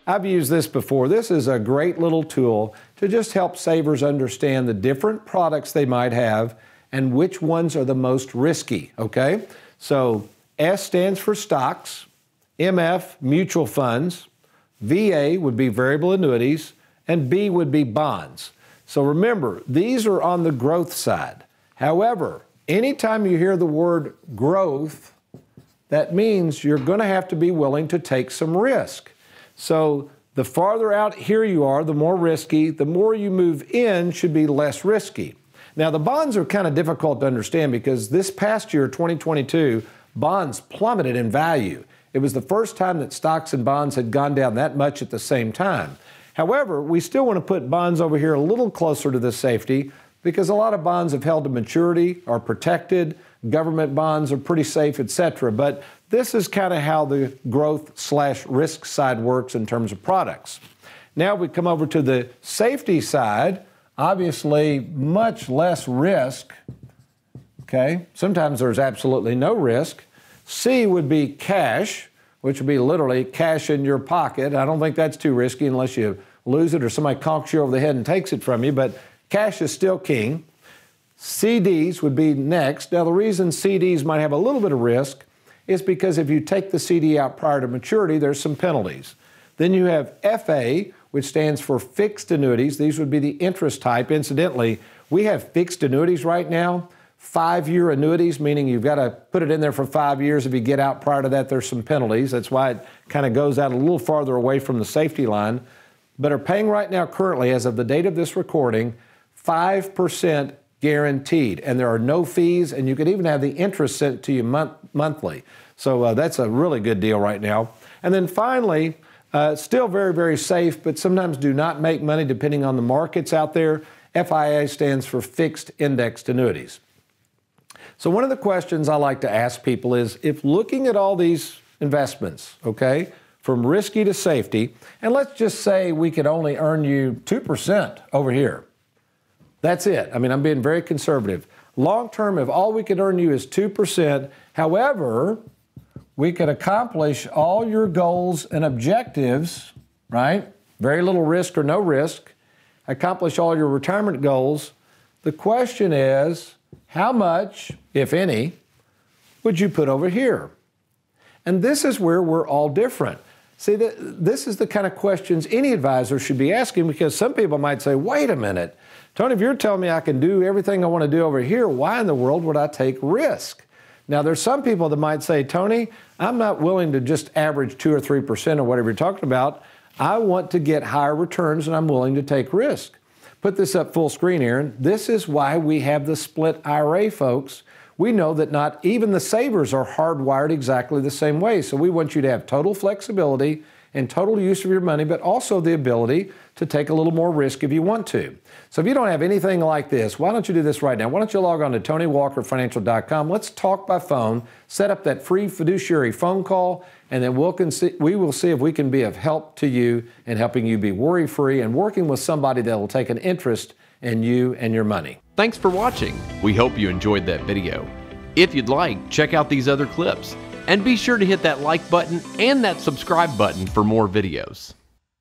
I've used this before. This is a great little tool to just help savers understand the different products they might have and which ones are the most risky, okay? So S stands for stocks, MF, mutual funds, VA would be variable annuities, and B would be bonds. So remember, these are on the growth side. However, anytime you hear the word growth, that means you're going to have to be willing to take some risk. So the farther out here you are, the more risky. The more you move in should be less risky. Now, the bonds are kind of difficult to understand because this past year, 2022, bonds plummeted in value. It was the first time that stocks and bonds had gone down that much at the same time. However, we still want to put bonds over here a little closer to the safety because a lot of bonds have held to maturity, are protected, government bonds are pretty safe, etc. But this is kind of how the growth/risk side works in terms of products. Now we come over to the safety side. Obviously, much less risk. Okay, sometimes there's absolutely no risk. C would be cash, which would be literally cash in your pocket. I don't think that's too risky unless you lose it or somebody conks you over the head and takes it from you, but cash is still king. CDs would be next. Now, the reason CDs might have a little bit of risk is because if you take the CD out prior to maturity, there's some penalties. Then you have FA, which stands for fixed annuities. These would be the interest type. Incidentally, we have fixed annuities right now, 5-year annuities, meaning you've got to put it in there for 5 years. If you get out prior to that, there's some penalties. That's why it kind of goes out a little farther away from the safety line. But are paying right now currently, as of the date of this recording, 5% guaranteed. And there are no fees, and you could even have the interest sent to you monthly. So that's a really good deal right now. And then finally, still very, very safe, but sometimes do not make money depending on the markets out there. FIA stands for fixed indexed annuities. So one of the questions I like to ask people is, if looking at all these investments, okay, from risky to safety, and let's just say we could only earn you 2% over here. That's it. I mean, I'm being very conservative. Long term, if all we could earn you is 2%, however, we could accomplish all your goals and objectives, right? Very little risk or no risk, accomplish all your retirement goals. The question is, how much, if any, would you put over here? And this is where we're all different. See, this is the kind of questions any advisor should be asking, because some people might say, wait a minute, Tony, if you're telling me I can do everything I want to do over here, why in the world would I take risk? Now, there's some people that might say, Tony, I'm not willing to just average 2 or 3% or whatever you're talking about. I want to get higher returns and I'm willing to take risk. Put this up full screen, Aaron. This is why we have the split IRA, folks. We know that not even the savers are hardwired exactly the same way. So we want you to have total flexibility and total use of your money, but also the ability to take a little more risk if you want to. So if you don't have anything like this, why don't you do this right now? Why don't you log on to TonyWalkerFinancial.com. Let's talk by phone, set up that free fiduciary phone call, and then we will see if we can be of help to you in helping you be worry-free and working with somebody that will take an interest in you and your money. Thanks for watching. We hope you enjoyed that video. If you'd like, check out these other clips. And be sure to hit that like button and that subscribe button for more videos.